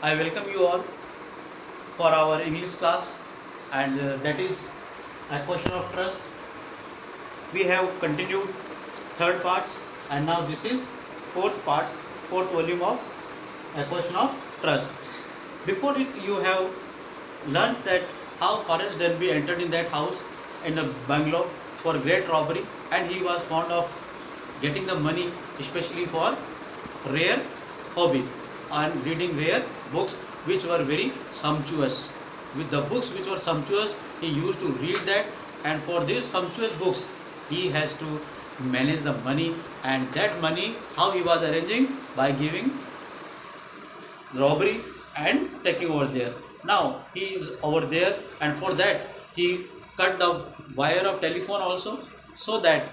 I welcome you all for our English class, and that is a question of trust. We have continued third parts, and now this is fourth part, fourth volume of a question of trust. Before it, you have learned that how Horace Delby entered in that house in a bungalow for great robbery, and he was fond of getting the money, especially for rare hobby and reading rare books which were very sumptuous. With the books which were sumptuous, he used to read that, and for these sumptuous books, he has to manage the money, and that money, how he was arranging by giving robbery and taking over there. Now he is over there, and for that he cut the wire of telephone also, so that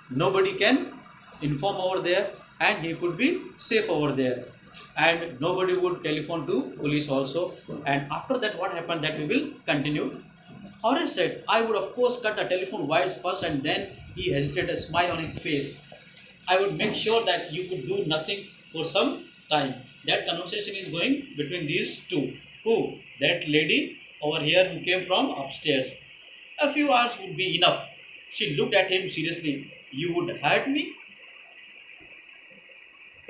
nobody can inform over there, and he could be safe over there, and nobody would telephone to police also. And after that, what happened, that we will continue. Horace said, I would of course cut the telephone wires first, and then he hesitated, a smile on his face. I would make sure that you could do nothing for some time. That conversation is going between these two. Who? That lady over here who came from upstairs. A few hours would be enough. She looked at him seriously. You would hurt me?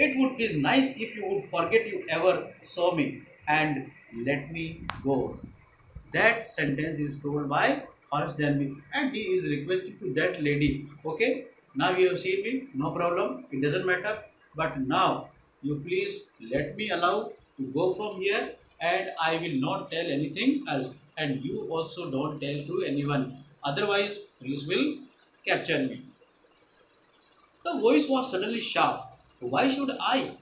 It would be nice if you would forget you ever saw me and let me go. That sentence is told by Horace Denby, and he is requesting to that lady. Okay, now you have seen me, no problem, it doesn't matter. But now you please let me allow to go from here, and I will not tell anything else. And you also don't tell to anyone. Otherwise, police will capture me. The voice was suddenly sharp. Why should I?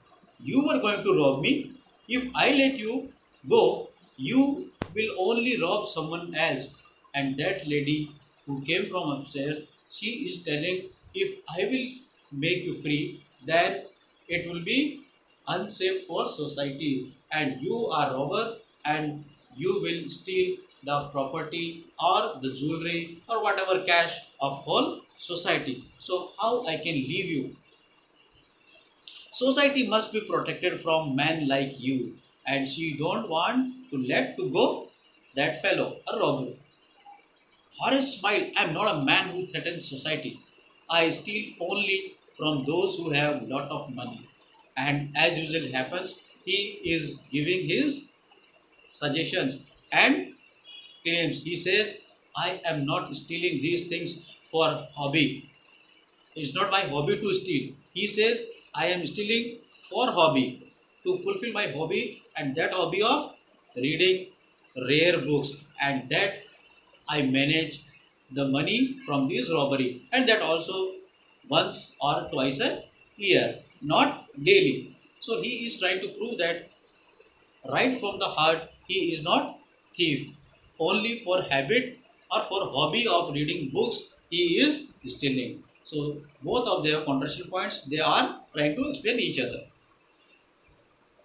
You were going to rob me. If I let you go, you will only rob someone else. And that lady who came from upstairs, she is telling, if I will make you free, then it will be unsafe for society. And you are robber, and you will steal the property or the jewelry or whatever cash of whole society. So how I can leave you? Society must be protected from men like you, and she don't want to let to go that fellow, a robber. Horace smiled. I am not a man who threatens society. I steal only from those who have lot of money. And as usually happens, he is giving his suggestions and claims. He says, I am not stealing these things for hobby. It's not my hobby to steal. He says, I am stealing for hobby, to fulfill my hobby, and that hobby of reading rare books, and that I manage the money from this robbery, and that also once or twice a year, not daily. So he is trying to prove that right from the heart he is not thief. Only for habit or for hobby of reading books he is stealing. So both of their contradiction points, they are trying to explain each other.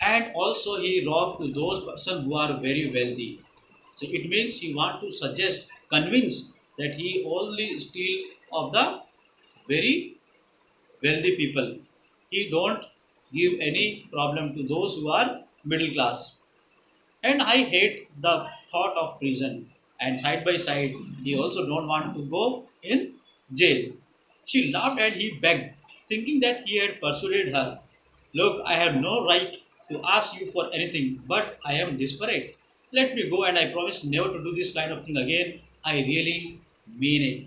And also he robbed to those person who are very wealthy. So it means he want to suggest, convince that he only steal of the very wealthy people. He don't give any problem to those who are middle class. And I hate the thought of prison. And side by side, he also don't want to go in jail. She laughed and he begged, thinking that he had persuaded her. Look, I have no right to ask you for anything, but I am desperate. Let me go, and I promise never to do this kind of thing again. I really mean it.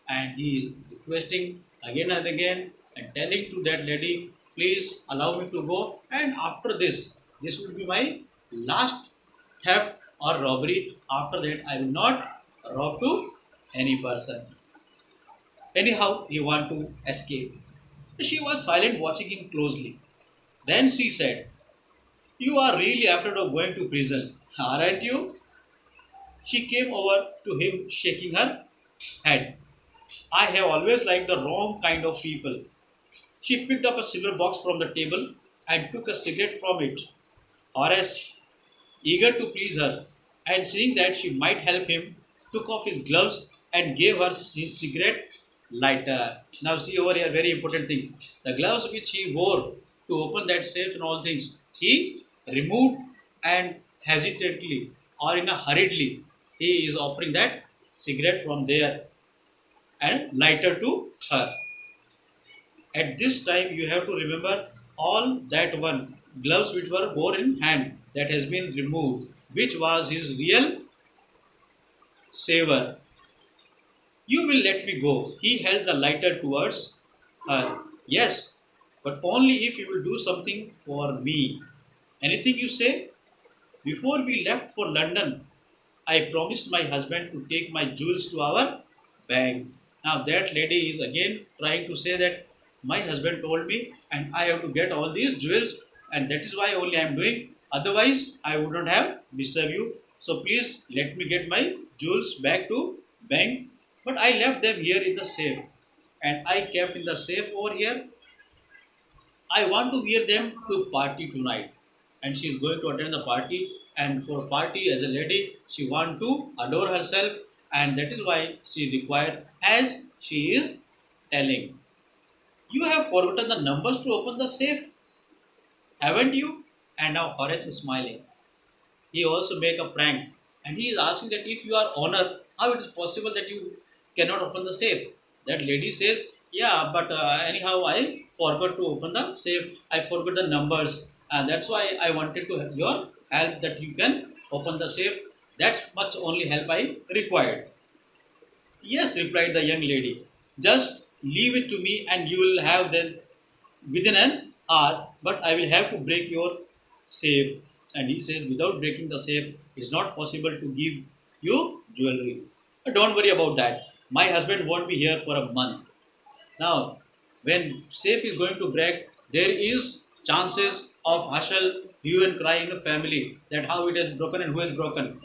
And he is requesting again and again and telling to that lady, please allow me to go. And after this will be my last theft or robbery. After that, I will not rob to any person. Anyhow, he want to escape. She was silent, watching him closely. Then she said, you are really afraid of going to prison, aren't you? She came over to him, shaking her head. I have always liked the wrong kind of people. She picked up a silver box from the table and took a cigarette from it. Horace, eager to please her, and seeing that she might help him, took off his gloves and gave her his cigarette lighter. Now, see over here, very important thing. The gloves which he wore to open that safe and all things, he removed and hesitantly or in a hurriedly he is offering that cigarette from there and lighter to her. At this time, you have to remember all that one gloves which were borne in hand that has been removed, which was his real saver. You will let me go. He held the lighter towards her. Yes, but only if you will do something for me. Anything you say? Before we left for London, I promised my husband to take my jewels to our bank. Now that lady is again trying to say that my husband told me and I have to get all these jewels and that is why only I am doing. Otherwise, I would not have disturbed you. So please let me get my jewels back to bank. But I left them here in the safe and I kept in the safe over here. I want to wear them to party tonight. And she is going to attend the party. And for party as a lady, she want to adore herself. And that is why she required, as she is telling. You have forgotten the numbers to open the safe, haven't you? And now Horace is smiling. He also make a prank. And he is asking that if you are honor, how it is possible that you cannot open the safe? That lady says, yeah, but anyhow, I forgot to open the safe. I forgot the numbers. And that's why I wanted to have your help that you can open the safe. That's much only help I required. Yes, replied the young lady. Just leave it to me and you will have them within an hour, but I will have to break your safe. And he says, without breaking the safe, it's not possible to give you jewelry. But don't worry about that. My husband won't be here for a month. Now, when safe is going to break, there is chances of hustle, hue and cry in the family that how it has broken and who has broken.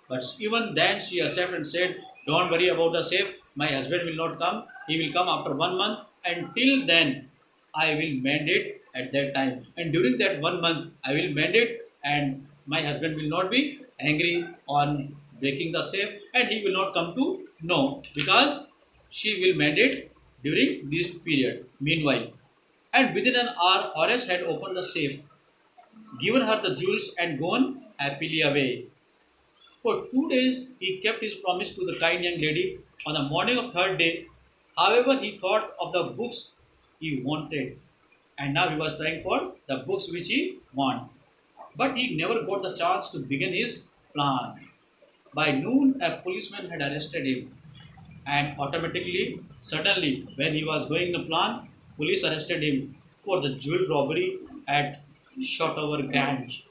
But even then, she accepted and said, "Don't worry about the safe. My husband will not come. He will come after 1 month. Until then, I will mend it at that time. And during that 1 month, I will mend it, and my husband will not be angry on breaking the safe, and he will not come to know because she will mend it during this period. Meanwhile, and within an hour, Horace had opened the safe, given her the jewels, and gone happily away. For 2 days he kept his promise to the kind young lady. On the morning of third day, however, he thought of the books he wanted, and now he was trying for the books which he wanted. But he never got the chance to begin his plan. By noon, a policeman had arrested him, and automatically, suddenly, when he was going the plan, police arrested him for the jewel robbery at Shotover Grange.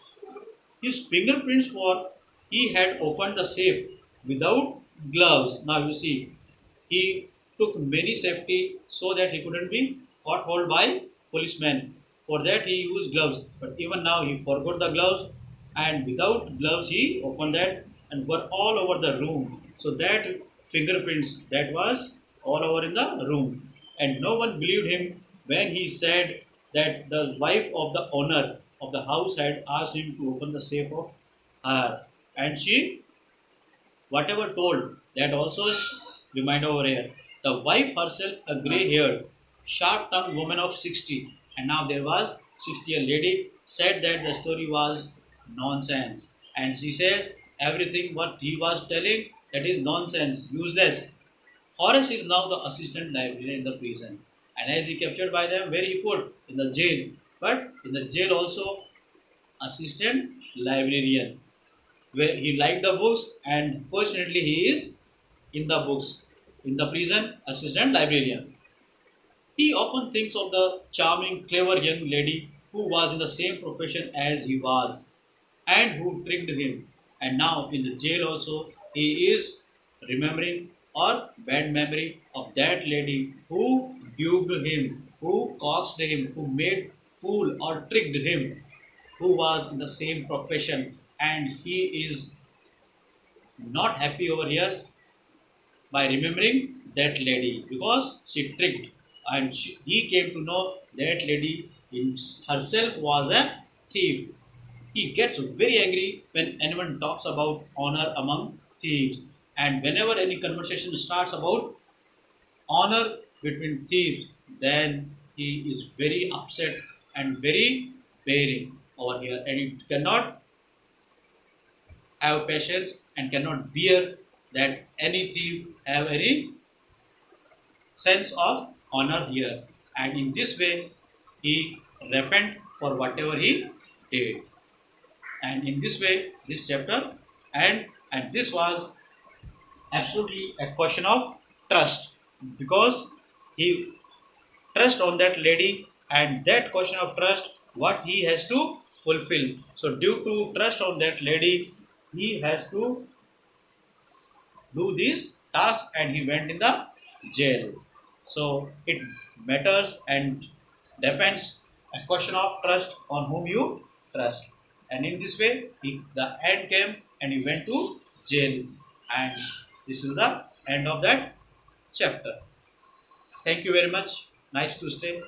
His fingerprints were he had opened the safe without gloves. Now you see, he took many safety so that he couldn't be caught hold by policemen. For that he used gloves, but even now he forgot the gloves, and without gloves he opened that and were all over the room. So that fingerprints that was all over in the room, and no one believed him when he said that the wife of the owner of the house had asked him to open the safe of her, and she whatever told that also remind over here. The wife herself, a grey-haired, sharp-tongued woman of 60, and now there was 60 a lady, said that the story was nonsense, and she says everything what he was telling that is nonsense, useless. Horace is now the assistant librarian in the prison, and as he captured by them, where he put in the jail, but in the jail also assistant librarian where he liked the books and fortunately he is in the books in the prison assistant librarian. He often thinks of the charming, clever young lady who was in the same profession as he was and who tricked him. And now in the jail also he is remembering or bad memory of that lady who duped him, who coaxed him, who made fool or tricked him, who was in the same profession, and he is not happy over here by remembering that lady because she tricked and he came to know that lady herself was a thief. He gets very angry when anyone talks about honor among thieves, and whenever any conversation starts about honor between thieves, then he is very upset and very bearing over here, and it cannot have patience and cannot bear that any thief have any sense of honor here. And in this way, he repent for whatever he did. And in this way, this chapter and this was absolutely a question of trust because he trust on that lady and that question of trust what he has to fulfill. So due to trust on that lady, he has to do this task and he went in the jail. So it matters and depends a question of trust on whom you trust. And in this way, the end came and he went to jail. And this is the end of that chapter. Thank you very much. Nice to stay.